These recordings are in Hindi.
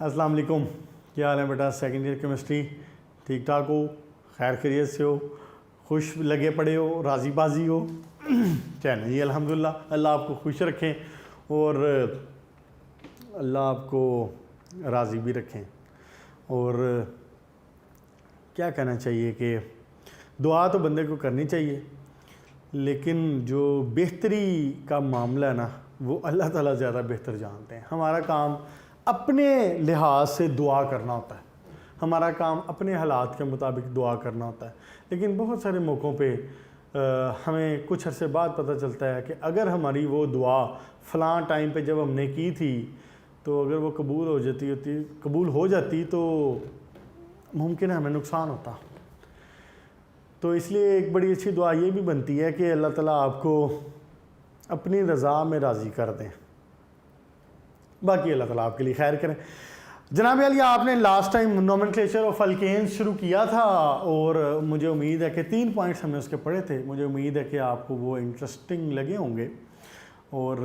अस्सलाम वालेकुम, क्या हाल है बेटा? सेकेंड ईयर केमिस्ट्री ठीक ठाक हो, खैर खैरियत से हो, खुश लगे पड़े हो, राज़ी बाजी हो? चलें जी, अल्हम्दुलिल्लाह। अल्लाह आपको खुश रखें और अल्लाह आपको राज़ी भी रखें। और क्या कहना चाहिए कि दुआ तो बंदे को करनी चाहिए, लेकिन जो बेहतरी का मामला है ना, वो अल्लाह ताला ज़्यादा बेहतर जानते हैं। हमारा काम अपने लिहाज से दुआ करना होता है, हमारा काम अपने हालात के मुताबिक दुआ करना होता है। लेकिन बहुत सारे मौक़ों पे हमें कुछ अरसे बाद पता चलता है कि अगर हमारी वो दुआ फ़लाँ टाइम पे जब हमने की थी, तो अगर वो कबूल हो जाती तो मुमकिन है हमें नुकसान होता। तो इसलिए एक बड़ी अच्छी दुआ ये भी बनती है कि अल्लाह ताला आपको अपनी रज़ा में राज़ी कर दें। बाकी अल्लाह ताला आपके लिए खैर करें। जनाब अली, आपने last time nomenclature of alkanes शुरू किया था और मुझे उम्मीद है कि 3 पॉइंट्स हमने उसके पढ़े थे। मुझे उम्मीद है कि आपको वो इंटरेस्टिंग लगे होंगे और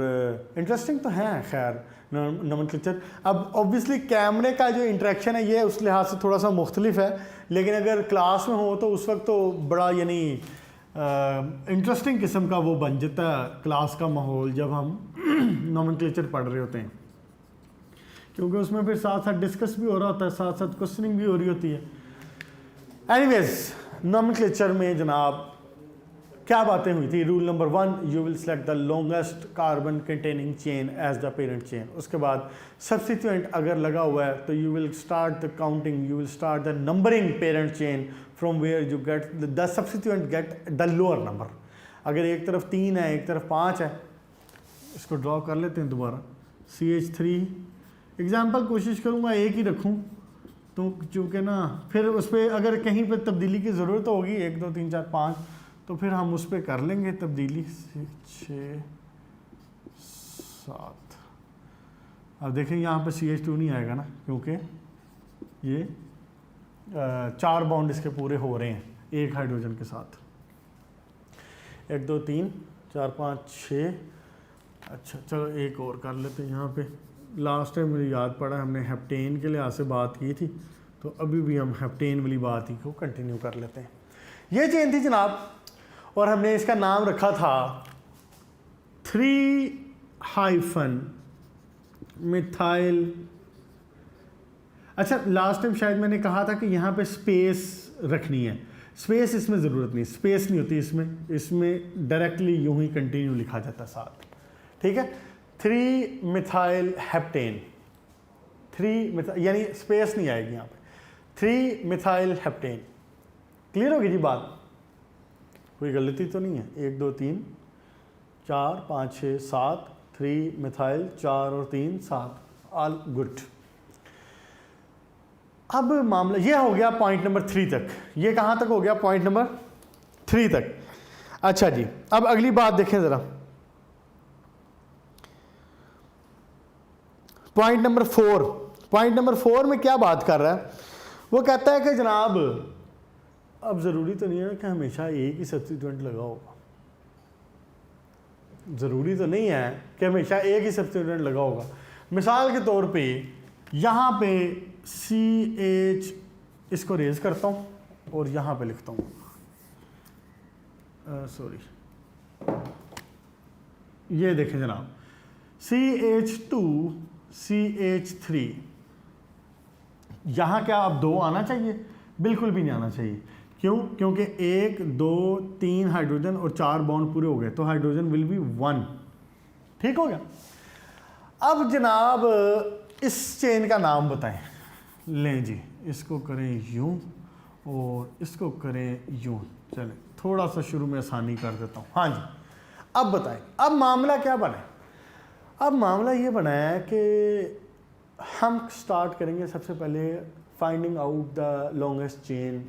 इंटरेस्टिंग तो हैं खैर नोमेनक्लेचर। अब ऑब्वियसली कैमरे का जो इंटरेक्शन है ये उस लिहाज से थोड़ा सा मुख्तलिफ है, लेकिन अगर क्लास में हो तो उस वक्त तो बड़ा यानी इंटरेस्टिंग किस्म का वो बन जाता है क्लास का माहौल जब हम नोमेनक्लेचर पढ़ रहे होते हैं, क्योंकि उसमें फिर साथ साथ डिस्कस भी हो रहा होता है, साथ साथ क्वेश्चनिंग भी हो रही होती है। एनीवेज, नोमेनक्लेचर में जनाब क्या बातें हुई थी? Rule number 1, you will select the longest carbon containing chain as the parent chain. उसके बाद सब्स्टिट्यूएंट अगर लगा हुआ है तो you will start the counting, you will start the numbering parent chain from where you get the substituent get the lower number. अगर एक तरफ 3 है एक तरफ 5 है, इसको ड्रॉ कर लेते हैं दोबारा। CH3 एग्जाम्पल कोशिश करूँगा एक ही रखूँ, तो चूँकि ना फिर उस पर अगर कहीं पर तब्दीली की ज़रूरत होगी 1 2 3 4 5, तो फिर हम उस पर कर लेंगे तब्दीली। 6 7। अब देखें यहाँ पे CH2 नहीं आएगा ना, क्योंकि ये 4 बॉन्ड इसके पूरे हो रहे हैं एक हाइड्रोजन के साथ। 1 2 3 4 5 6। अच्छा चलो एक और कर लेते हैं। यहाँ पे लास्ट टाइम मुझे याद पड़ा हमने हेप्टेन के लिहाज से बात की थी, तो अभी भी हम हेप्टेन वाली बात ही को कंटिन्यू कर लेते हैं। ये चेन थी जनाब और हमने इसका नाम रखा था 3- मिथाइल। अच्छा, लास्ट टाइम शायद मैंने कहा था कि यहाँ पे स्पेस रखनी है। स्पेस इसमें ज़रूरत नहीं, स्पेस नहीं होती इसमें डायरेक्टली यूं ही कंटिन्यू लिखा जाता है साथ, ठीक है। 3 मिथाइल हेप्टेन, 3 यानी स्पेस नहीं आएगी यहाँ पे। 3 मिथाइल हेप्टेन। क्लियर होगी जी बात? कोई गलती तो नहीं है? 1 2 3 4 5 6 7 3 मिथाइल 4 और 3 7, ऑल गुड। अब मामला ये हो गया पॉइंट नंबर 3 तक। ये कहाँ तक हो गया? पॉइंट नंबर 3 तक। अच्छा जी, अब अगली बात देखें ज़रा। Point number 4। पॉइंट नंबर 4 में क्या बात कर रहा है? वो कहता है कि जनाब अब ज़रूरी तो नहीं है कि हमेशा एक ही सब्स्टिट्यूएंट लगा होगा। ज़रूरी तो नहीं है कि हमेशा एक ही सब्स्टिट्यूएंट लगा होगा। मिसाल के तौर पे यहाँ पे CH इसको रेज करता हूँ और यहाँ पे लिखता हूँ, सॉरी, ये देखें जनाब, CH2 CH3। यहाँ क्या अब 2 आना चाहिए? बिल्कुल भी नहीं आना चाहिए। क्यों? क्योंकि 1 2 3 हाइड्रोजन और 4 बॉन्ड पूरे हो गए, तो हाइड्रोजन विल बी 1। ठीक हो गया। अब जनाब इस चेन का नाम बताएं। लें जी, इसको करें यूं और इसको करें यूं। चलें थोड़ा सा शुरू में आसानी कर देता हूँ। हाँ जी, अब बताएं अब मामला क्या बना है? अब मामला ये बना है कि हम स्टार्ट करेंगे सबसे पहले finding out the longest chain,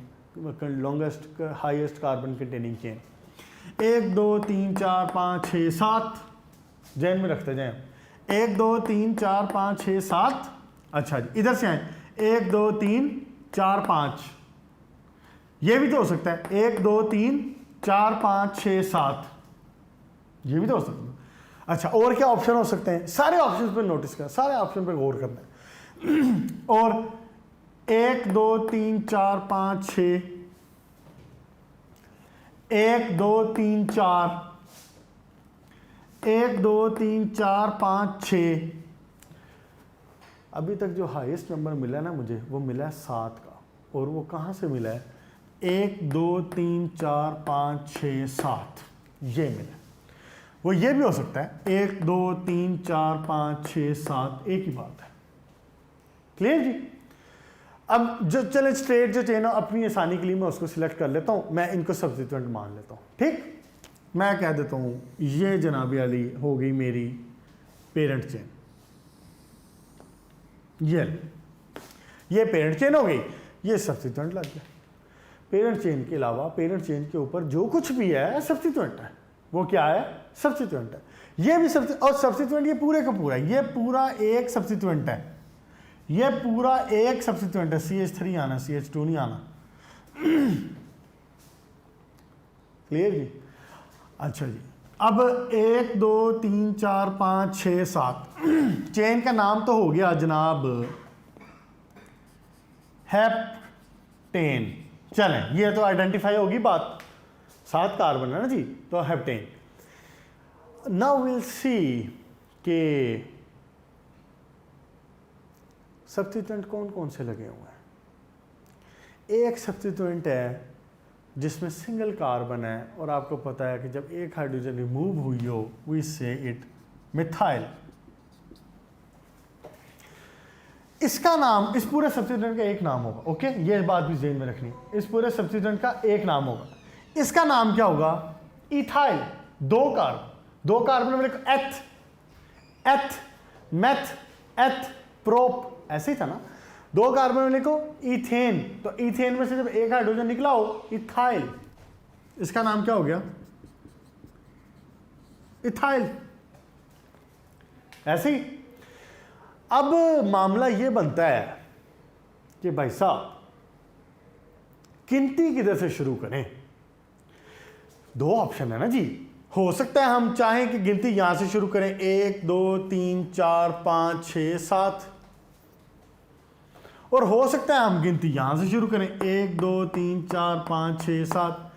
longest highest carbon containing chain. 1 2 3 4 5 6 7 जहन में रखते जाएं। 1 2 3 4 5 6 7। अच्छा जी, इधर से आए 1 2 3 4 5। ये भी तो हो सकता है 1 2 3 4 5 6 7, ये भी तो हो सकता है। अच्छा, और क्या ऑप्शन हो सकते हैं? सारे ऑप्शन पे नोटिस कर, सारे ऑप्शन पे गौर करना है। और 1 2 3 4 5 6, 1 2 3 4, 1 2 3 4 5 6। अभी तक जो हाईएस्ट नंबर मिला है ना मुझे, वो मिला है 7 का। और वो कहाँ से मिला है? 1 2 3 4 5 6 7, ये मिला है। वो ये भी हो सकता है 1 2 3 4 5 6 7, एक ही बात है। क्लियर जी? अब जो चले स्ट्रेट जो चेन हो, अपनी आसानी के लिए मैं उसको सिलेक्ट कर लेता हूँ, मैं इनको सब्स्टिट्यूएंट मान लेता हूँ। ठीक, मैं कह देता हूँ ये जनाबी अली हो गई मेरी पेरेंट चेन, ये पेरेंट चेन हो गई, ये सब्स्टिट्यूएंट लग गया। पेरेंट चेन के अलावा पेरेंट चेन के ऊपर जो कुछ भी है सब्स्टिट्यूएंट है। वो क्या है? सब्स्टिट्यूएंट है। ये भी और सब्स्टिट्यूएंट ये पूरे का पूरा, ये पूरा एक सब्स्टिट्यूएंट है, ये पूरा एक सब्स्टिट्यूएंट है। CH3 आना, CH2 नहीं आना। क्लियर जी? अच्छा जी, अब 1 2 3 4 5 6 7 चेन का नाम तो हो गया जनाब हेप्टेन। चलें, ये तो आइडेंटिफाई होगी बात, 7 कार्बन है ना जी, तो हेप्टेन। नाउ विल सी के सब्स्टिट्यूएंट कौन कौन से लगे हुए हैं। एक सब्स्टिट्यूएंट है जिसमें सिंगल कार्बन है, और आपको पता है कि जब एक हाइड्रोजन रिमूव हुई हो, वी से इट मिथाइल। इसका नाम, इस पूरे सब्स्टिट्यूएंट का एक नाम होगा। ओके, ये बात भी ज़हन में रखनी है, इस पूरे सब्स्टिट्यूएंट का एक नाम होगा। इसका नाम क्या होगा? इथाइल। 2 कार्बन में लिखो एथ, मेथ, एथ, प्रोप, ऐसे ही था ना। 2 कार्बन में लिखो इथेन, तो इथेन में से जब एक हाइड्रोजन निकला हो, इथाइल। इसका नाम क्या हो गया? इथाइल। ऐसे ही अब मामला ये बनता है कि भाई साहब गिनती किधर से शुरू करें? 2 ऑप्शन है ना जी। हो सकता है हम चाहें कि गिनती यहां से शुरू करें, 1 2 3 4 5 6 7, और हो सकता है हम गिनती यहां से शुरू करें, 1 2 3 4 5 6 7।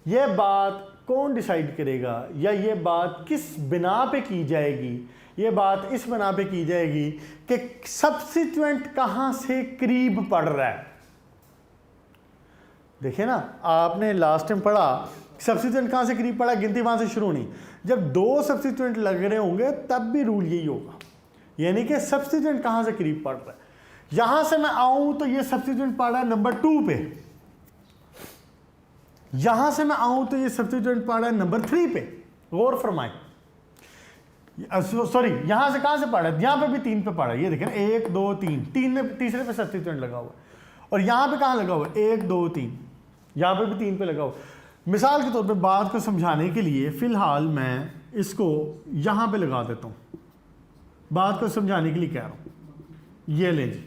यह बात कौन डिसाइड करेगा, या ये बात किस बिना पे की जाएगी? ये बात इस बिना पे की जाएगी कि सब्स्टिट्यूएंट कहां से करीब पड़ रहा है। देखिए ना, आपने लास्ट टाइम पढ़ा सब्स्टिट्यूएंट कहां से करीब पड़ा, गिनती वहां से शुरू नहीं। जब 2 सब्स्टिट्यूएंट लग रहे होंगे तब भी रूल यही होगा, यानी कि सब्स्टिट्यूएंट कहां से करीब पड़ रहा है। यहां से मैं आऊं तो ये सब्स्टिट्यूएंट पड़ रहा है नंबर 2 पे, यहां से मैं आऊं तो ये सब्स्टिट्यूएंट पड़ रहा है नंबर 3 पे। गौर फरमाएं, सॉरी, यहां से कहां से पड़ा है? यहां पे भी 3 पे पड़ा है। ये देखें 1 2 3 में तीसरे पे सब्स्टिट्यूएंट लगा हुआ है, और यहां पे कहां लगा हुआ है? 1 2 3, यहां पे भी 3 पे लगा हुआ। मिसाल के तौर पे बात को समझाने के लिए फिलहाल मैं इसको यहां पे लगा देता हूं, बात को समझाने के लिए कह रहा हूं। ये ले जी,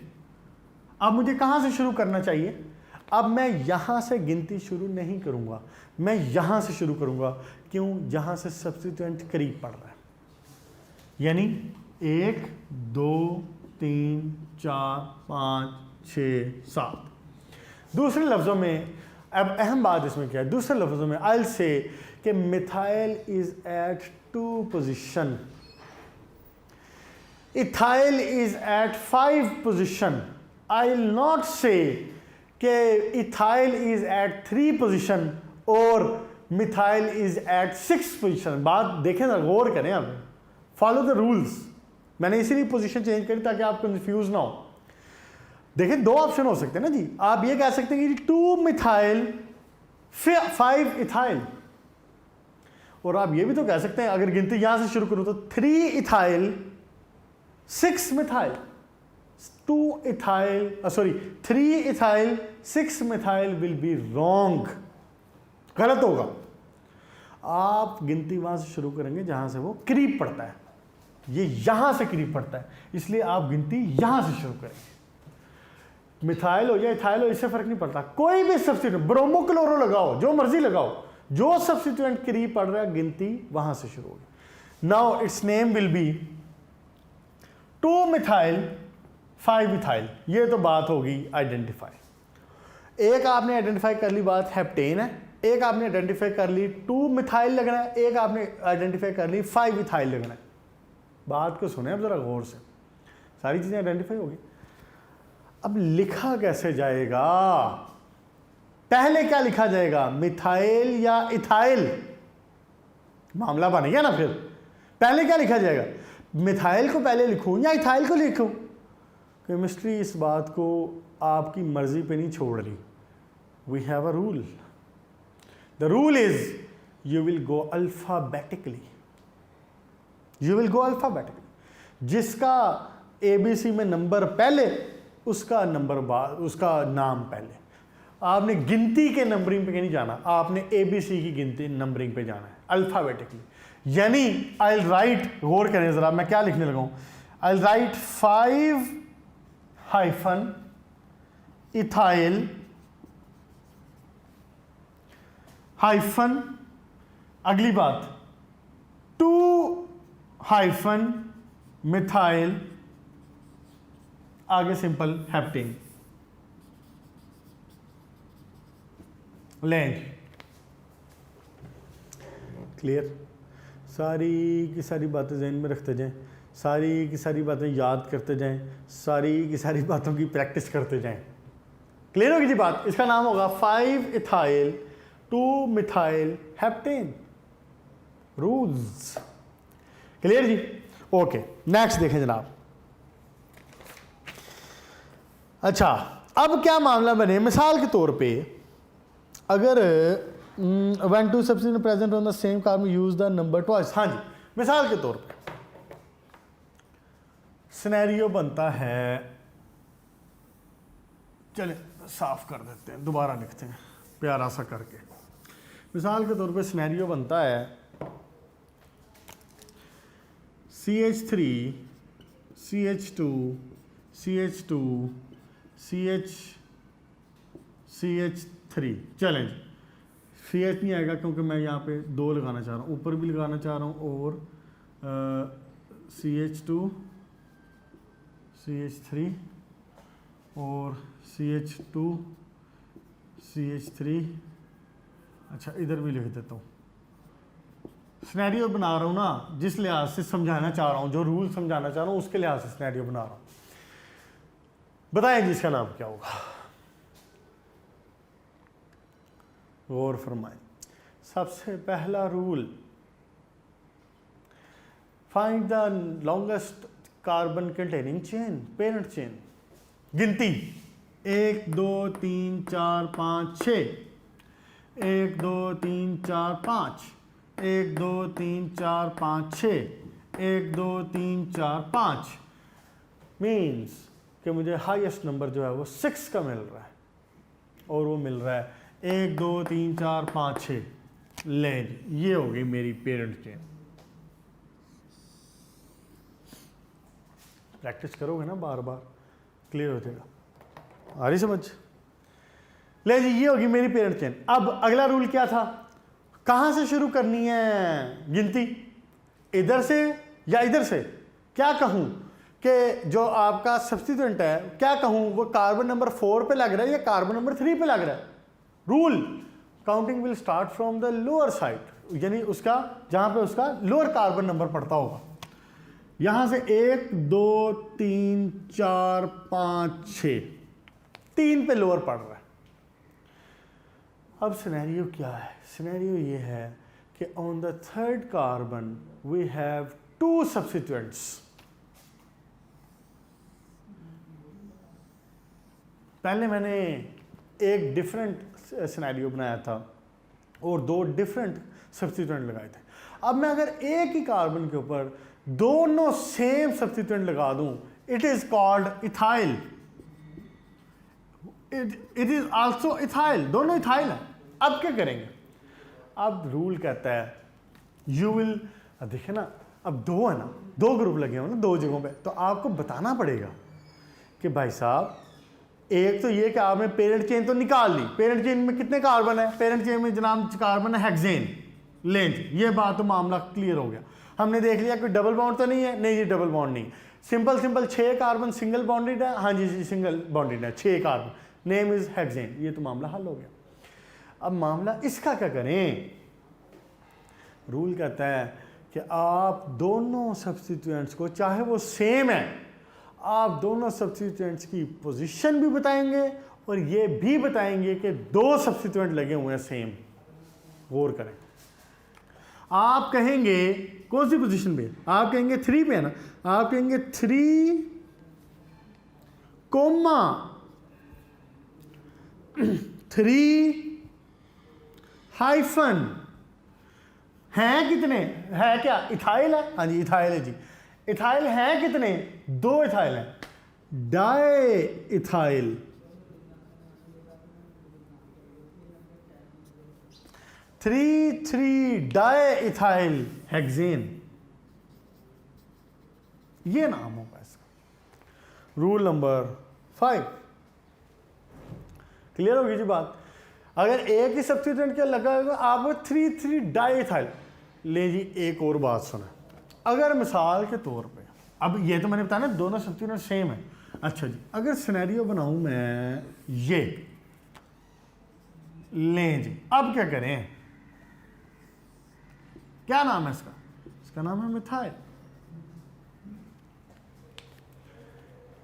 अब मुझे कहां से शुरू करना चाहिए? अब मैं यहां से गिनती शुरू नहीं करूंगा, मैं यहां से शुरू करूंगा। क्यों? जहां से सब्स्टिट्यूएंट करीब पड़ रहा है, यानी 1 2 3 4 5 6 7। दूसरे लफ्जों में, अब अहम बात इसमें क्या है, दूसरे लफ्जों में आई विल से कि methyl is at 2 position, ethyl is at 5 position. I will not say कि इथाइल इज एट 3 पोजीशन और मिथाइल इज एट 6 पोजीशन। बात देखें ना, गौर करें, आप फॉलो द रूल्स। मैंने इसीलिए पोजीशन चेंज करी ताकि आप कंफ्यूज ना हो। देखिए 2 ऑप्शन हो सकते हैं ना जी। आप ये कह सकते हैं कि 2 मिथाइल 5 इथाइल, और आप ये भी तो कह सकते हैं अगर गिनती यहां से शुरू करूं तो 3 ethyl 6 methyl, 2 ethyl sorry 3 ethyl 6 methyl will be wrong, गलत होगा। आप गिनती वहां से शुरू करेंगे जहां से वो करीब पड़ता है। ये यहां से करीब पड़ता है, इसलिए आप गिनती यहां से शुरू करेंगे। मिथाइल हो या इथाइल हो, इससे फर्क नहीं पड़ता। कोई भी सब्स्टिट्यूएंट, ब्रोमो क्लोरो लगाओ, जो मर्जी लगाओ, जो सब्स्टिट्यूएंट करीब पड़ रहा है गिनती वहां से शुरू होगी। Now it's name will be 2 methyl 5 ethyl. ये तो बात होगी आइडेंटिफाई। एक आपने आइडेंटिफाई कर ली बात हेप्टेन है, एक आपने आइडेंटिफाई कर ली 2 मिथाइल लगना है, एक आपने आइडेंटिफाई कर ली 5 इथाइल लगना है। बात को सुने अब जरा गौर से, सारी चीजें आइडेंटिफाई होगी। अब लिखा कैसे जाएगा? पहले क्या लिखा जाएगा, मिथाइल या इथाइल? मामला बन गया ना। फिर पहले क्या लिखा जाएगा, मिथाइल को पहले लिखूं या इथाइल को लिखूं? केमिस्ट्री इस बात को आपकी मर्जी पे नहीं छोड़ रही। We have a rule, the rule is you will go alphabetically, you will go alphabetically. जिसका एबीसी में नंबर पहले, उसका नंबर बाद, उसका नाम पहले। आपने गिनती के नंबरिंग पे नहीं जाना, आपने एबीसी की गिनती नंबरिंग पे जाना है, अल्फाबेटिकली। यानी आई राइट, गौर करें जरा मैं क्या लिखने लगा हूं, आई राइट 5 हाइफन इथाइल हाइफन, अगली बात 2 हाइफन मिथाइल, आगे सिंपल हेप्टेन। लें, क्लियर? सारी की सारी बातें जहन में रखते जाएं, सारी की सारी बातें याद करते जाएं, सारी की सारी बातों की प्रैक्टिस करते जाएं। क्लियर होगी जी बात? इसका नाम होगा 5 ethyl 2 methyl heptane rules. Clear जी? ओके, नेक्स्ट देखें जनाब। अच्छा, अब क्या मामला बने, मिसाल के तौर पे अगर when two substances present on the same carbon use the number twice। हाँ जी, मिसाल के तौर पे सिनेरियो बनता है, चले साफ कर देते हैं, दोबारा लिखते हैं प्यारा सा करके। मिसाल के तौर पे सिनेरियो बनता है CH3 CH2 CH2 CH3। चलें जी, CH नहीं आएगा क्योंकि मैं यहाँ पे 2 लगाना चाह रहा हूँ, ऊपर भी लगाना चाह रहा हूँ, और CH2 CH3 और CH2 CH3। अच्छा, इधर भी लिख देता हूँ। सिनेरियो बना रहा हूँ ना, जिस लिहाज से समझाना चाह रहा हूँ, जो रूल समझाना चाह रहा हूँ, उसके लिहाज से सिनेरियो बना रहा हूँ। बताएं जी इसका नाम क्या होगा, गौर फरमाएं। सबसे पहला rule, find the longest carbon containing chain, parent chain. गिनती 1 2 3 4 5 6, 1 2 3 4 5, 1 2 3 4 5 6, 1 2 3 4 5। मीन्स कि मुझे हाईएस्ट नंबर जो है वो 6 का मिल रहा है, और वो मिल रहा है 1 2 3 4 5 6। ले, ये हो गई मेरी पेरेंट चेन। प्रैक्टिस करोगे ना बार बार, क्लियर हो जाएगा। आ रही समझ? ले जी, ये होगी मेरी पेरेंट चेन। अब अगला रूल क्या था, कहां से शुरू करनी है गिनती, इधर से या इधर से? क्या कहूं कि जो आपका सब्स्टिट्यूएंट है, क्या कहूं वो कार्बन नंबर 4 पे लग रहा है या कार्बन नंबर 3 पे लग रहा है? Rule, counting will start from the lower side, यानी उसका जहां पे उसका लोअर कार्बन नंबर पड़ता होगा। यहां से 1 2 3 4 5 6, 3 पे लोअर पड़ रहा है। अब सिनेरियो क्या है? सिनेरियो ये है कि on the 3rd carbon we have 2 substituents. पहले मैंने एक डिफरेंट सिनेरियो बनाया था और 2 डिफरेंट सब्स्टिट्यूएंट लगाए थे। अब मैं अगर एक ही कार्बन के ऊपर दोनों सेम सब्स्टिट्यूएंट लगा दूं, it is called ethyl. It is also ethyl, दोनों इथाइल है। अब क्या करेंगे? अब रूल कहता है यू विल, देखिए ना, अब 2 है ना, 2 ग्रुप लगे हो ना 2 जगहों पे, तो आपको बताना पड़ेगा कि भाई साहब, एक तो ये कि आपने पेरेंट चेन तो निकाल ली, पेरेंट चेन में कितने कार्बन है? पेरेंट चेन में जनाब कार्बन है हेक्सेन, लेंथ। ये बात तो मामला क्लियर हो गया। हमने देख लिया कोई डबल बॉन्ड तो नहीं है, नहीं ये डबल बॉन्ड नहीं। Simple simple 6 carbon single bonded है, हाँ जी सिंगल बॉन्डेड है 6 कार्बन, नेम इज हेक्सेन, ये तो मामला हल हो गया। अब मामला इसका क्या करें? रूल कहता है कि आप दोनों सब्स्टिट्यूएंट्स को, चाहे वो सेम है, आप दोनों सब्स्टिट्यूएंट्स की पोजीशन भी बताएंगे और ये भी बताएंगे कि 2 सब्स्टिट्यूएंट लगे हुए हैं सेम। गौर करें, आप कहेंगे कौन सी पोजीशन पे? आप कहेंगे 3 पे है ना, आप कहेंगे 3 कोमा 3 हाइफन हैं कितने? है क्या? इथाइल है, हाँ जी इथाइल है जी। इथाइल हैं कितने? 2 इथाइल हैं। Di ethyl, three di ethyl hexane, ये नाम होगा इसका। रूल नंबर 5 क्लियर होगी जी बात। अगर एक ही सब्स्टिट्यूएंट क्या लगा होगा, आप 3 डाई इथाइल ले जी। एक और बात सुना, अगर मिसाल के तौर पे, अब ये तो मैंने बताया ना दोनों सब्स्टिट्यूएंट सेम है, अच्छा जी अगर सिनेरियो बनाऊं मैं ये, लें जी, अब क्या करें? क्या नाम है इसका? इसका नाम है मिथाइल।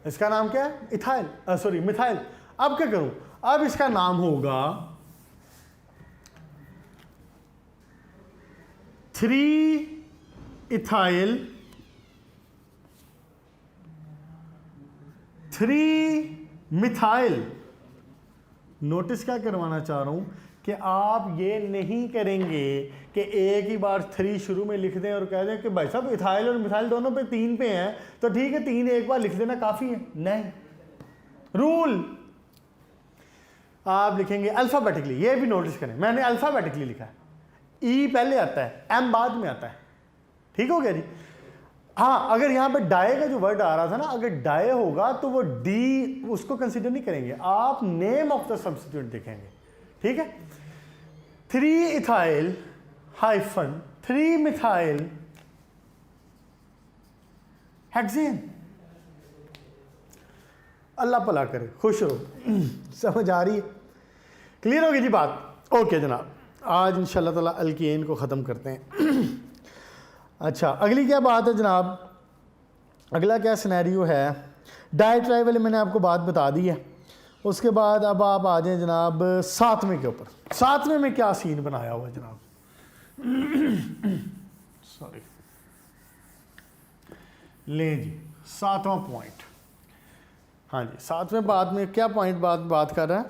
इसका नाम क्या है? Ethyl, sorry methyl. अब क्या करूं? अब इसका नाम होगा 3 इथाइल 3 मिथाइल। नोटिस क्या करवाना चाह रहा हूं कि आप ये नहीं करेंगे कि एक ही बार 3 शुरू में लिख दें और कह दें कि भाई साहब इथाइल और मिथाइल दोनों पे 3 पे हैं तो ठीक है 3 एक बार लिख देना काफ़ी है। नहीं, रूल आप लिखेंगे अल्फ़ाबेटिकली। ये भी नोटिस करें, मैंने अल्फ़ाबेटिकली लिखा है, ई पहले आता है, एम बाद में आता है। ठीक हो गया जी। हाँ, अगर यहाँ पे डाई का जो वर्ड आ रहा था ना, अगर डाई होगा तो वो डी उसको कंसीडर नहीं करेंगे, आप नेम ऑफ द सब्स्टिट्यूएंट देखेंगे। ठीक है, 3 इथाइल हाइफन 3 मिथाइल हेक्सेन। अल्लाह भला करे, खुश रहो। समझ आ रही है? क्लियर होगी जी बात? ओके जनाब, आज इंशाल्लाह ताला अल्कीन को ख़त्म करते हैं। अच्छा, अगली क्या बात है जनाब? अगला क्या सिनेरियो है? डायट्राई वाले मैंने आपको बात बता दी है। उसके बाद अब आप आ जाएं जनाब 7वें के ऊपर। 7वें में क्या सीन बनाया हुआ है जनाब? सॉरी, लें जी 7वां पॉइंट। हाँ जी, 7वें बात में क्या पॉइंट बात कर रहा है?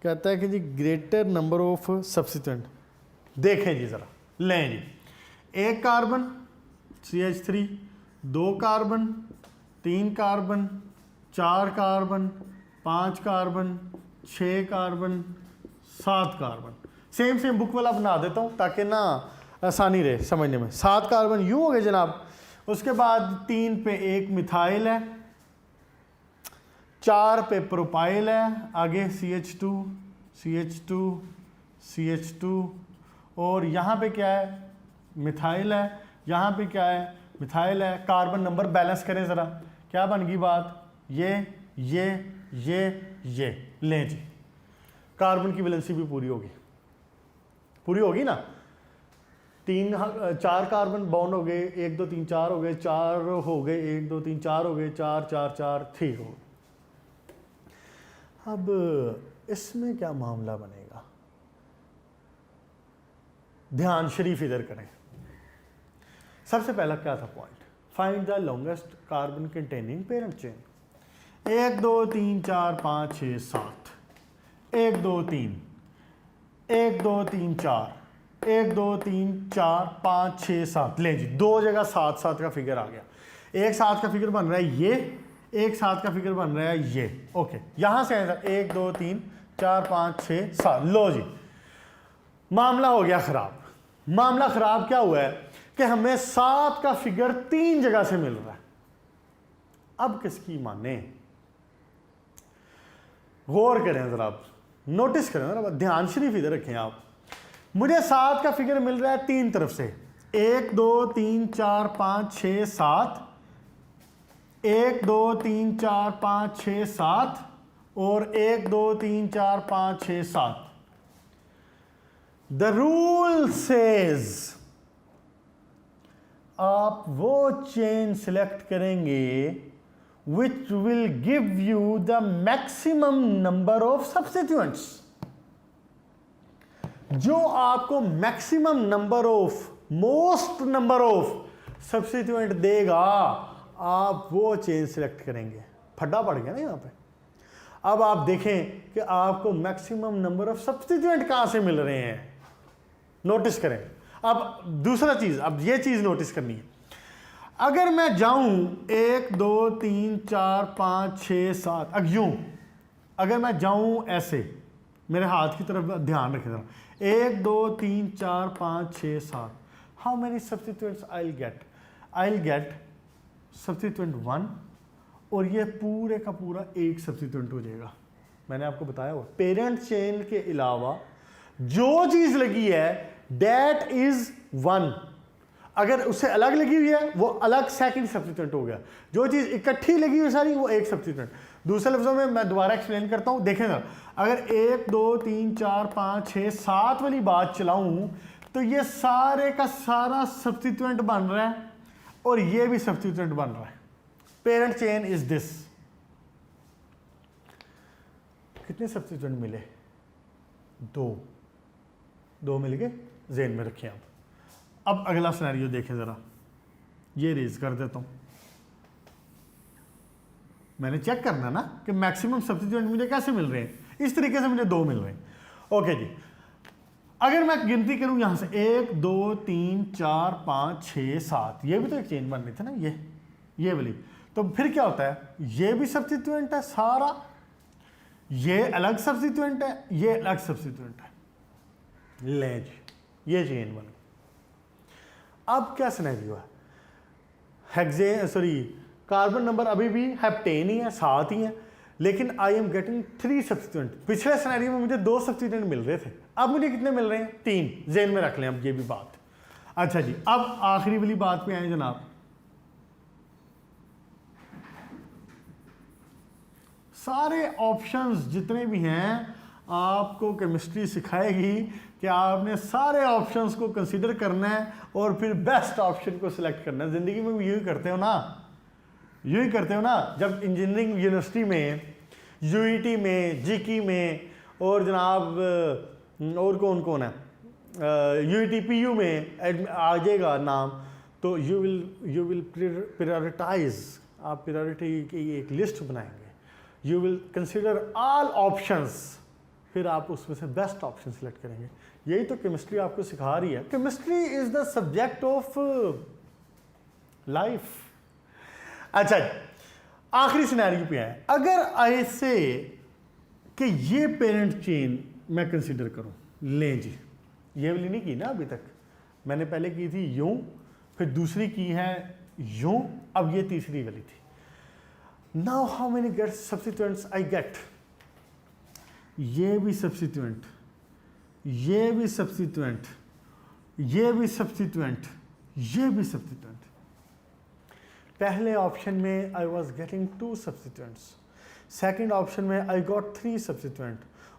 कहता है कि जी ग्रेटर नंबर ऑफ सब्स्टिट्यूएंट। देखें जी ज़रा, लें जी, 1 carbon CH3, 2 carbon, 3 carbon, 4 carbon, 5 carbon, 6 carbon, 7 carbon. Same book वाला बना देता हूँ ताकि ना आसानी रहे समझने में। 7 कार्बन यूँ हो गए जनाब। उसके बाद 3 पे 1 मिथाइल है, 4 पे प्रोपाइल है, आगे CH2 CH2 CH2, और यहाँ पे क्या है? मिथाइल है। यहाँ पे क्या है? मिथाइल है। कार्बन नंबर बैलेंस करें ज़रा, क्या बन गई बात? ये लें जी, कार्बन की वैलेंसी भी पूरी होगी ना। 4 कार्बन बॉन्ड हो गए, 1 2 3 4 हो गए, 4 हो गए, 1 2 3 4 हो गए, 4 4 4 ठीक हो गए। अब इसमें क्या मामला बनेगा? ध्यान शरीफ इधर करें। सबसे पहला क्या था point? Find the longest carbon containing parent chain. 1 2 3 4 5 6 7, 1 2 3 1 2 3 4 1 2 3 4 5 6 7। ले जी, 2 जगह 7 7 का फिगर आ गया। एक 7 का फिगर बन रहा है ये, एक 7 का फिगर बन रहा है ये। ओके, यहां से 1 2 3 4 5 6 7। लो जी, मामला हो गया खराब। मामला खराब क्या हुआ है कि हमें 7 का फिगर 3 जगह से मिल रहा है। अब किसकी माने? गौर करें जरा, आप नोटिस करें जरा, ध्यान शरीफ इधर रखें आप। मुझे 7 का फिगर मिल रहा है 3 तरफ से, 1 2 3 4 5 6 7। 1 2 3 4 5 6 7 और 1 2 3 4 5 6 7। द रूल सेज आप वो चेन सिलेक्ट करेंगे which will give you the maximum number of substituents, जो आपको maximum number of, most number of substituent देगा, आप वो चेन सिलेक्ट करेंगे। फड्डा पड़ गया ना यहां पे। अब आप देखें कि आपको मैक्सिमम नंबर ऑफ सब्स्टिट्यूएंट कहां से मिल रहे हैं, नोटिस करें। अब दूसरा चीज, अब ये चीज नोटिस करनी है। अगर मैं जाऊं 1 2 3 4 5 6 7, अब यूं अगर मैं जाऊं ऐसे, मेरे हाथ की तरफ ध्यान रखें जरा, 1 2 3 4 5 6 7, how many substituents I will get substituent 1, और ये पूरे का पूरा एक सब्स्टिट्यूएंट हो जाएगा। मैंने आपको बताया हुआ पेरेंट चेन के अलावा जो चीज लगी है दैट इज 1, अगर उससे अलग लगी हुई है वो अलग सेकंड सब्स्टिट्यूएंट हो गया। जो चीज इकट्ठी लगी हुई सारी वो एक सब्स्टिट्यूएंट। दूसरे लफ्जों में मैं दोबारा एक्सप्लेन करता हूं, देखें ना, अगर 1 2 3 4 5 6 7 वाली बात चलाऊं तो ये सारे का सारा सब्स्टिट्यूएंट बन रहा है और ये भी सब्स्टिट्यूएंट बन रहा है। Parent chain is this. कितने सब्स्टिट्यूएंट मिले? 2 मिल गए, ज़हन में रखें आप। अब अगला सिनेरियो देखें ज़रा, ये रेज कर देता हूं। मैंने चेक करना ना कि मैक्सिमम सब्स्टिट्यूएंट मुझे कैसे मिल रहे हैं। इस तरीके से मुझे 2 मिल रहे हैं। ओके जी, अगर मैं गिनती करूं यहां से 1 2 3 4 5 6 7, ये भी तो एक चेन बन रही थी ना, ये वाली। तो फिर क्या होता है, ये भी सब्स्टिट्यूएंट है सारा, ये अलग सब्स्टिट्यूएंट है, ये अलग सब्स्टिट्यूएंट है। ले जी, ये चेन बन गई। अब क्या सिनेरियो है, कार्बन नंबर अभी भी हेप्टेन ही है, 7 ही है, लेकिन आई एम गेटिंग 3 सब्स्टिट्यूएंट। पिछले सिनेरियो में मुझे 2 सब्स्टिट्यूएंट मिल रहे थे, अब मुझे कितने मिल रहे हैं? 3। ज़हन में रख लें अब ये भी बात। अच्छा जी, अब आखिरी वाली बात पे आए जनाब। सारे ऑप्शंस जितने भी हैं आपको केमिस्ट्री सिखाएगी कि आपने सारे ऑप्शंस को कंसीडर करना है और फिर बेस्ट ऑप्शन को सिलेक्ट करना है। ज़िंदगी में यूँ ही करते हो ना, जब इंजीनियरिंग यूनिवर्सिटी में, यूईटी में, जीकी में, और जनाब और कौन है, यूईटी पीयू में आ जाएगा नाम, तो यू विल प्रायोरिटाइज, आप प्रायोरिटी की एक लिस्ट बनाएंगे। You will consider all options, फिर आप उसमें से बेस्ट ऑप्शन सेलेक्ट करेंगे। यही तो केमिस्ट्री आपको सिखा रही है। Chemistry is the subject of life. अच्छा, आखिरी सिनेरियो पे आए। अगर ऐसे कि ये पेरेंट चेन मैं कंसीडर करूं, लें जी, ये वाली नहीं की ना अभी तक, मैंने पहले की थी यूं, फिर दूसरी की है यूं, अब ये तीसरी वाली थी। Now how many get substituents I get? ये भी सब्स्टिट्यूएंट, ये भी सब्स्टिट्यूएंट, ये भी सब्स्टिट्यूएंट, ये भी सब्स्टिट्यूएंट। पहले ऑप्शन में I was getting 2 substituents, second option में आई गॉट 3 सब्स्टिट्यूएंट,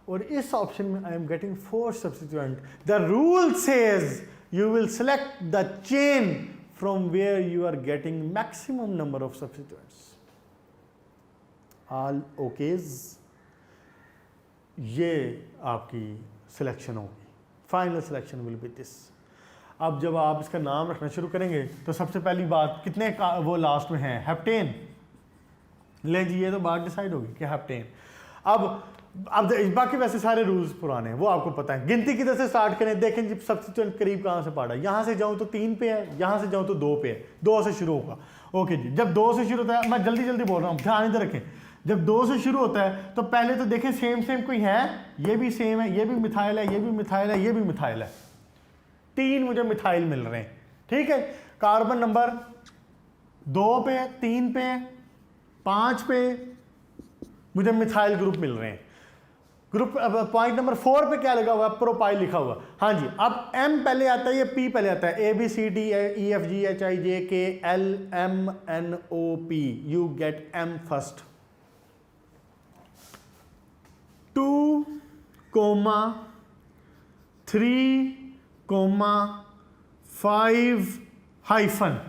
और इस ऑप्शन में I am getting 4 substituent. The rule says you will select the chain from where you are getting maximum number of substituents. All okays, ये आपकी सिलेक्शन होगी। Final selection will be this. अब जब आप इसका नाम रखना शुरू करेंगे तो सबसे पहली बात, कितने का वो लास्ट में है? हेप्टेन। ले जी, ये तो बात डिसाइड होगी कि हेप्टेन। अब बाकी वैसे सारे रूल्स पुराने हैं, वो आपको पता है। गिनती किधर से स्टार्ट करें? देखें जब सब्स्टिट्यूएंट करीब कहाँ से पड़ा, यहाँ से जाऊँ तो 3 पे है, यहाँ से जाऊँ तो 2 पे है, 2 से शुरू होगा। ओके जी, जब 2 से शुरू होता है, मैं जल्दी बोल रहा हूँ, ध्यान इधर रखें। जब 2 से शुरू होता है तो पहले तो देखें सेम कोई है, ये भी सेम है, ये भी मिथाइल है, ये भी मिथाइल है, ये भी मिथाइल है। 3 मुझे मिथाइल मिल रहे हैं, ठीक है। कार्बन नंबर 2 पे, 3 पे, 5 पे मुझे मिथाइल ग्रुप मिल रहे हैं। ग्रुप पॉइंट नंबर 4 पे क्या लगा हुआ है, प्रोपाइल लिखा हुआ। हाँ जी, अब M पहले आता है या P पहले आता है? ABCDEFGHIJKLMNOP, you get M first. 2, 3, 5 hyphen.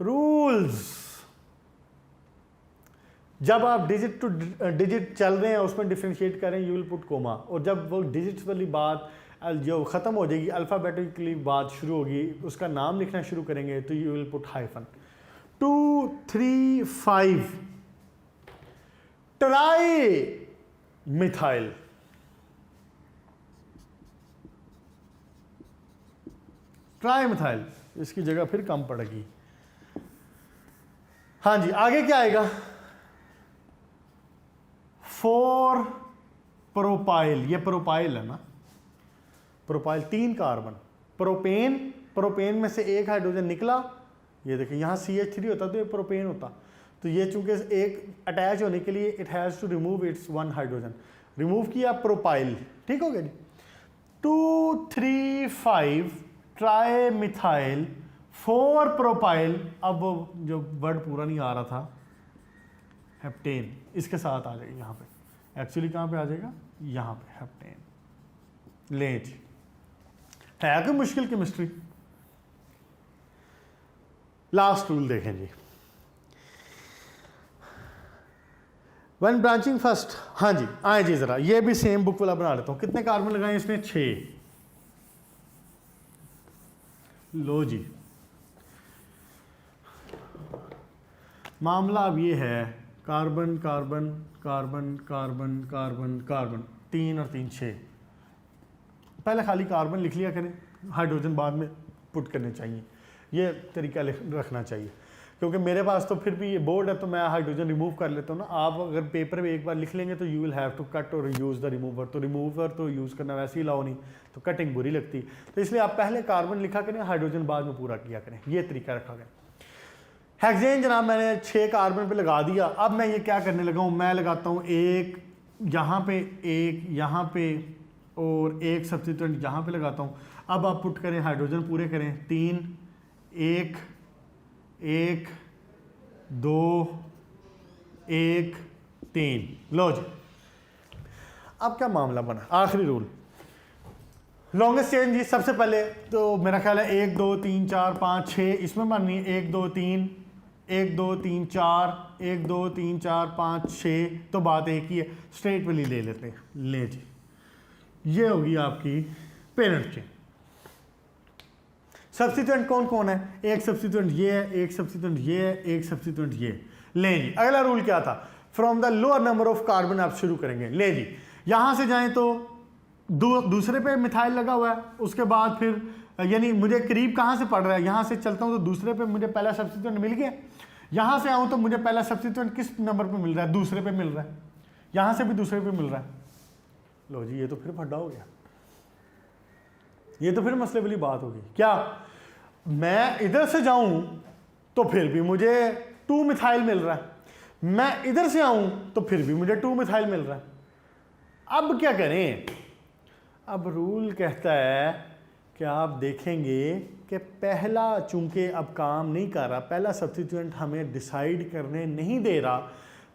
Rules, जब आप डिजिट टू डिजिट चल रहे हैं उसमें डिफ्रेंशिएट करें, यू विल पुट कोमा, और जब वो डिजिट्स वाली बात जो ख़त्म हो जाएगी, अल्फ़ाबेटिकली बात शुरू होगी, उसका नाम लिखना शुरू करेंगे तो you will put hyphen. 2, 3, 5 tri methyl. Tri methyl, इसकी जगह फिर कम पड़ेगी। हाँ जी, आगे क्या आएगा? 4 प्रोपाइल, ये प्रोपाइल है ना, प्रोपाइल 3 कार्बन, प्रोपेन, प्रोपेन में से एक हाइड्रोजन निकला, ये देखिए यहाँ CH3 होता तो ये प्रोपेन होता, तो ये चूंकि एक अटैच होने के लिए it has to remove its 1 hydrogen, remove किया, प्रोपाइल। ठीक हो गया जी। 2, 3, 5 ट्राई मिथाइल, 4 प्रोपाइल, अब जो वर्ड पूरा नहीं आ रहा था, हेप्टेन, इसके साथ आ जाएगा यहाँ पे, एक्चुअली कहाँ पे आ जाएगा, यहाँ पे हेप्टेन। ले जी, है कोई मुश्किल केमिस्ट्री? लास्ट रूल देखें जी, वन ब्रांचिंग फर्स्ट। हाँ जी, आए जी जरा, ये भी सेम बुक वाला बना लेता हूँ। कितने कार्बन लगाए इसमें? 6। लो जी, मामला अब ये है, carbon carbon carbon carbon carbon carbon, 3 और 3 6। पहले खाली कार्बन लिख लिया करें, हाइड्रोजन बाद में पुट करने चाहिए, ये तरीका रखना चाहिए, क्योंकि मेरे पास तो फिर भी ये बोर्ड है तो मैं हाइड्रोजन रिमूव कर लेता हूँ ना। आप अगर पेपर में एक बार लिख लेंगे तो you will have to cut और यूज़ द रिमूवर, तो रिमूवर तो यूज़ करना वैसे ही लाओ नहीं, तो कटिंग बुरी लगती, तो इसलिए आप पहले कार्बन लिखा करें, हाइड्रोजन बाद में पूरा किया करें, ये तरीका रखा गया। हेक्सेन जनाब मैंने 6 कार्बन पे लगा दिया। अब मैं ये क्या करने लगा हूँ, मैं लगाता हूँ एक यहाँ पे, एक यहाँ पे, और एक सब्स्टिट्यूएंट यहाँ पे लगाता हूँ। अब आप पुट करें, हाइड्रोजन पूरे करें, 3, 1, 1, 2, 1, 3। लो जी, अब क्या मामला बना, आखिरी रूल, लॉन्गेस्ट चेन जी। सबसे पहले तो मेरा ख्याल है 1, 2, 3, 4, 5, 6 इसमें माननी है, 1, 2, 3, 1, 2, 3, 4, 1, 2, 3, 4, 5, 6, तो बात एक ही है, स्ट्रेट वाली ले लेते हैं। ले जी, ये होगी आपकी पेरेंट चेन। सब्स्टिट्यूएंट कौन कौन है? एक सब्स्टिट्यूएंट ये है, एक सब्स्टिट्यूएंट ये है, एक सब्स्टिट्यूएंट ये। ले जी, अगला रूल क्या था, from the lower number of carbon आप शुरू करेंगे। ले जी, यहां से जाएं तो दूसरे पे मिथाइल लगा हुआ है, उसके बाद फिर यानी मुझे करीब कहाँ से पड़ रहा है, यहाँ से चलता हूँ तो दूसरे पे मुझे पहला सब्स्टिट्यूएंट मिल गया, यहाँ से आऊँ तो मुझे पहला सब्स्टिट्यूएंट किस नंबर पे मिल रहा है? दूसरे पे मिल रहा है, यहाँ से भी दूसरे पे मिल रहा है। लो जी, ये तो फिर फड्डा हो गया, ये तो फिर मसले वाली बात होगी। क्या मैं इधर से जाऊं तो फिर भी मुझे 2 मिथाइल मिल रहा है, मैं इधर से आऊं तो फिर भी मुझे 2 मिथाइल मिल रहा है। अब क्या करें? अब रूल कहता है कि आप देखेंगे कि पहला चूंकि अब काम नहीं कर रहा, पहला सब्स्टिट्यूएंट हमें डिसाइड करने नहीं दे रहा,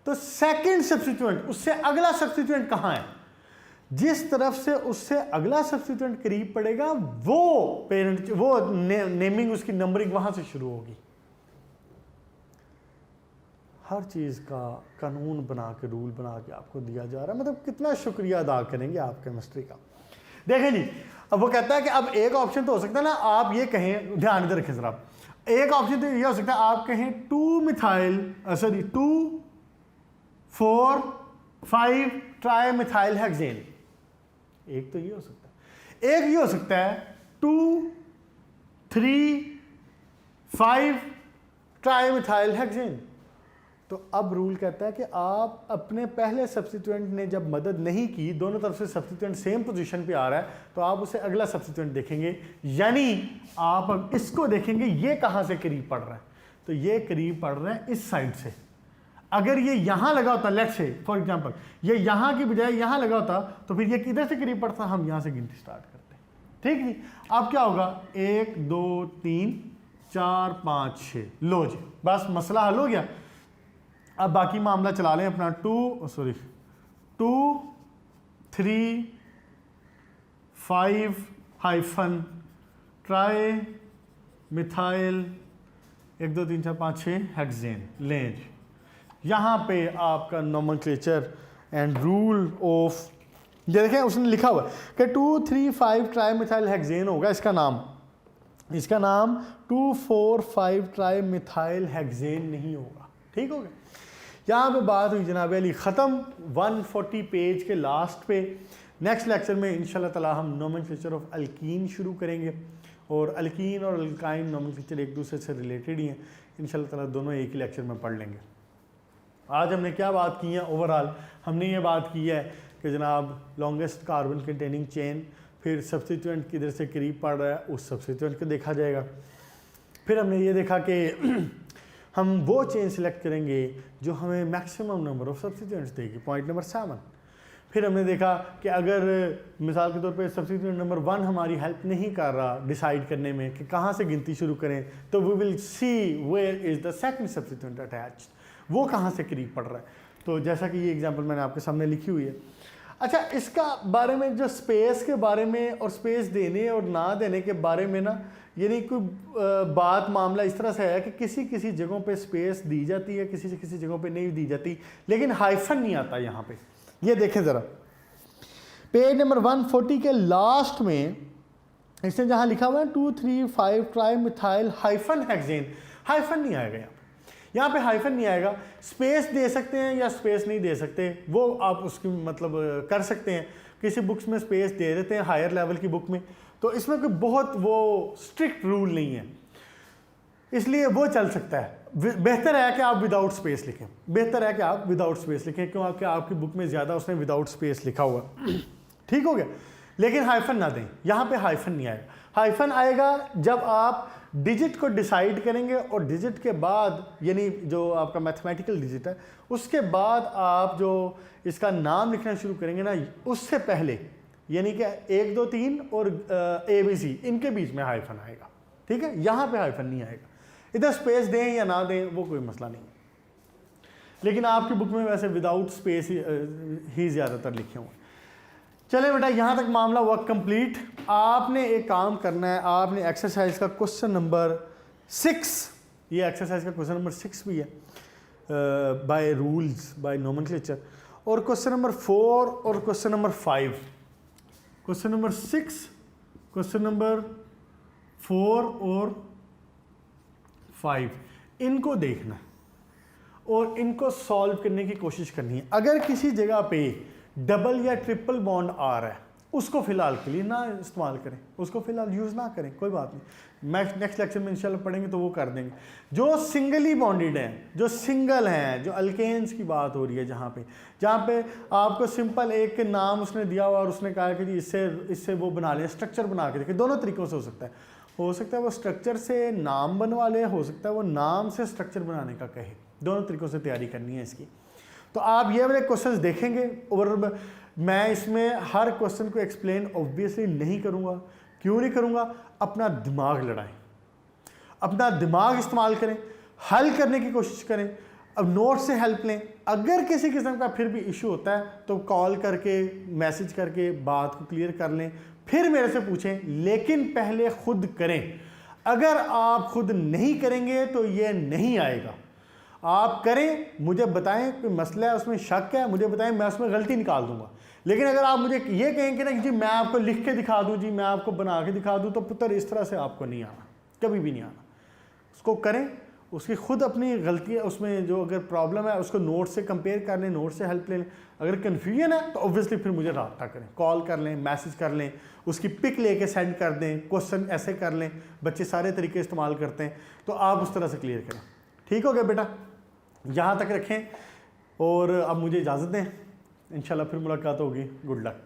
तो सेकंड सब्स्टिट्यूएंट, उससे अगला सब्स्टिट्यूएंट कहाँ है? जिस तरफ से उससे अगला सब्स्टिट्यूएंट करीब पड़ेगा वो पेरेंट, वो नेमिंग, उसकी नंबरिंग वहां से शुरू होगी। हर चीज का कानून बना के, रूल बना के आपको दिया जा रहा है, मतलब कितना शुक्रिया अदा करेंगे आप केमिस्ट्री का। देखें जी, अब वो कहता है कि अब एक ऑप्शन तो हो सकता है ना, आप ये कहें, ध्यान इधर रखें जरा, एक ऑप्शन तो ये हो सकता है आप कहें 2 methyl, sorry 2, 4, 5 tri methyl hexane, एक तो ये हो सकता है। एक ये हो सकता है 2, 3, 5 ट्राई मिथाइल हेक्सेन। तो अब रूल कहता है कि आप अपने पहले सब्स्टिट्यूएंट ने जब मदद नहीं की, दोनों तरफ से सब्स्टिट्यूएंट सेम पोजीशन पे आ रहा है, तो आप उसे अगला सब्स्टिट्यूएंट देखेंगे, यानी आप अब इसको देखेंगे ये कहां से करीब पड़ रहा है, तो ये करीब पड़ रहा है इस साइड से। अगर ये यहाँ लगा होता, लेट्स से फॉर एग्जांपल ये यहाँ की बजाय यहाँ लगा होता, तो फिर ये किधर से करीब पड़ता, हम यहाँ से गिनती स्टार्ट करते, ठीक जी। अब क्या होगा, 1 2 3 4 5 6, लो जी बस मसला हल हो गया। अब बाकी मामला चला लें अपना 2 3 5 हाइफन ट्राई मिथाइल 1 2 3 4 5 6 हेक्सेन लें जी। यहाँ पे आपका नोमेनक्लेचर एंड रूल ऑफ, ये देखें उसने लिखा हुआ कि 2 3 5 ट्राई मिथाइल हेक्सेन होगा इसका नाम 2 4 5 ट्राई मिथाइल हेक्सेन नहीं होगा, ठीक हो गया। यहाँ पे बात हुई जनाब अली ख़त्म 140 पेज के लास्ट पे। नेक्स्ट लेक्चर में इंशाल्लाह ताला हम नोमेनक्लेचर ऑफ अल्कीन शुरू करेंगे, और अल्कीन और अल्काइन नोमेनक्लेचर एक दूसरे से रिलेटेड ही हैं, इंशाल्लाह ताला दोनों एक ही लेक्चर में पढ़ लेंगे। आज हमने क्या बात की है, ओवरऑल हमने ये बात की है कि जनाब लॉन्गेस्ट कार्बन कंटेनिंग चेन, फिर सब्स्टिट्यूएंट किधर से करीब पड़ रहा है उस सब्स्टिट्यूएंट को देखा जाएगा। फिर हमने ये देखा कि हम वो चेन सिलेक्ट करेंगे जो हमें मैक्सिमम नंबर ऑफ सब्स्टिट्यूएंट्स देगी, पॉइंट नंबर 7। फिर हमने देखा कि अगर मिसाल के तौर पे सब्स्टिट्यूएंट नंबर 1 हमारी हेल्प नहीं कर रहा डिसाइड करने में कि कहाँ से गिनती शुरू करें, तो we will see where is the second substituent attached, वो कहाँ से करीब पड़ रहा है। तो जैसा कि ये एग्जांपल मैंने आपके सामने लिखी हुई है। अच्छा, इसका बारे में जो स्पेस के बारे में और स्पेस देने और ना देने के बारे में ना, यानी कोई बात मामला इस तरह से है कि किसी किसी जगहों पे स्पेस दी जाती है, किसी किसी जगहों पे नहीं दी जाती, लेकिन हाइफन नहीं आता यहाँ पे। ये देखें ज़रा पेज नंबर 140 के लास्ट में इसने जहाँ लिखा हुआ है 2 3 5 tri methyl hyphen hexane, hyphen नहीं आएगा यहाँ पे हाइफन नहीं आएगा। स्पेस दे सकते हैं या स्पेस नहीं दे सकते, वो आप उसकी मतलब कर सकते हैं। किसी बुक्स में स्पेस दे देते हैं हायर लेवल की बुक में, तो इसमें कोई बहुत वो स्ट्रिक्ट रूल नहीं है, इसलिए वो चल सकता है। बेहतर है कि आप विदाउट स्पेस लिखें, बेहतर है कि आप विदाउट स्पेस लिखें, क्योंकि आपकी बुक में ज़्यादा उसने विदाउट स्पेस लिखा हुआ ठीक हो गया। लेकिन हाइफन ना दें, यहाँ पे हाइफन नहीं आएगा। हाइफन आएगा जब आप डिजिट को डिसाइड करेंगे और डिजिट के बाद, यानी जो आपका मैथमेटिकल डिजिट है, उसके बाद आप जो इसका नाम लिखना शुरू करेंगे ना, उससे पहले यानी कि 1 2 3 और ABC इनके बीच में हाइफन आएगा, ठीक है। यहाँ पे हाइफन नहीं आएगा। इधर स्पेस दें या ना दें वो कोई मसला नहीं है, लेकिन आपकी बुक में वैसे विदाउट स्पेस ही ज़्यादातर लिखे हुए हैं। चले बेटा, यहाँ तक मामला हुआ कंप्लीट। आपने एक काम करना है, आपने एक्सरसाइज का क्वेश्चन नंबर 6, ये एक्सरसाइज का क्वेश्चन नंबर 6 भी है बाय रूल्स बाय नोमेनक्लेचर, और क्वेश्चन नंबर 4 और question number 5, question number 6, question number 4 और 5, इनको देखना और इनको सॉल्व करने की कोशिश करनी है। अगर किसी जगह पे डबल या ट्रिपल बॉन्ड आ रहा है, उसको फिलहाल के लिए ना इस्तेमाल करें, उसको फिलहाल यूज़ ना करें, कोई बात नहीं। मैं नेक्स्ट लेक्चर में इंशाल्लाह पढ़ेंगे तो वो कर देंगे। जो सिंगली बॉन्डेड हैं, जो सिंगल हैं, जो अल्केन्स की बात हो रही है, जहाँ पे आपको सिंपल एक नाम उसने दिया हुआ और उसने कहा कि जी इससे वो बना लें, स्ट्रक्चर बना के देखें। दोनों तरीक़ों से हो सकता है वो स्ट्रक्चर से नाम बनवा ले, हो सकता है वो नाम से स्ट्रक्चर बनाने का कहे। दोनों तरीक़ों से तैयारी करनी है इसकी। तो आप ये वाले क्वेश्चंस देखेंगे, और मैं इसमें हर क्वेश्चन को एक्सप्लेन ऑब्वियसली नहीं करूँगा। क्यों नहीं करूँगा? अपना दिमाग लड़ाएं, अपना दिमाग इस्तेमाल करें, हल करने की कोशिश करें। अब नोट से हेल्प लें। अगर किसी किस्म का फिर भी इशू होता है तो कॉल करके, मैसेज करके बात को क्लियर कर लें, फिर मेरे से पूछें, लेकिन पहले खुद करें। अगर आप खुद नहीं करेंगे तो ये नहीं आएगा। आप करें, मुझे बताएं कोई मसला है, उसमें शक है, मुझे बताएं, मैं उसमें गलती निकाल दूंगा। लेकिन अगर आप मुझे ये कहेंगे ना कि जी मैं आपको लिख के दिखा दूं, जी मैं आपको बना के दिखा दूं, तो पुत्र इस तरह से आपको नहीं आना, कभी भी नहीं आना। उसको करें, उसकी खुद अपनी गलती है, उसमें जो अगर प्रॉब्लम है उसको नोट से कंपेयर कर लें, नोट से हेल्प ले लें। अगर कन्फ्यूजन है तो ऑब्वियसली फिर मुझे रब्ता करें, कॉल कर लें, मैसेज कर लें, उसकी पिक लेके सेंड कर दें, क्वेश्चन ऐसे कर लें। बच्चे सारे तरीके इस्तेमाल करते हैं, तो आप उस तरह से क्लियर करें। ठीक हो गया बेटा? यहाँ तक रखें और अब मुझे इजाज़त दें, इंशाल्लाह फिर मुलाकात होगी। Good luck.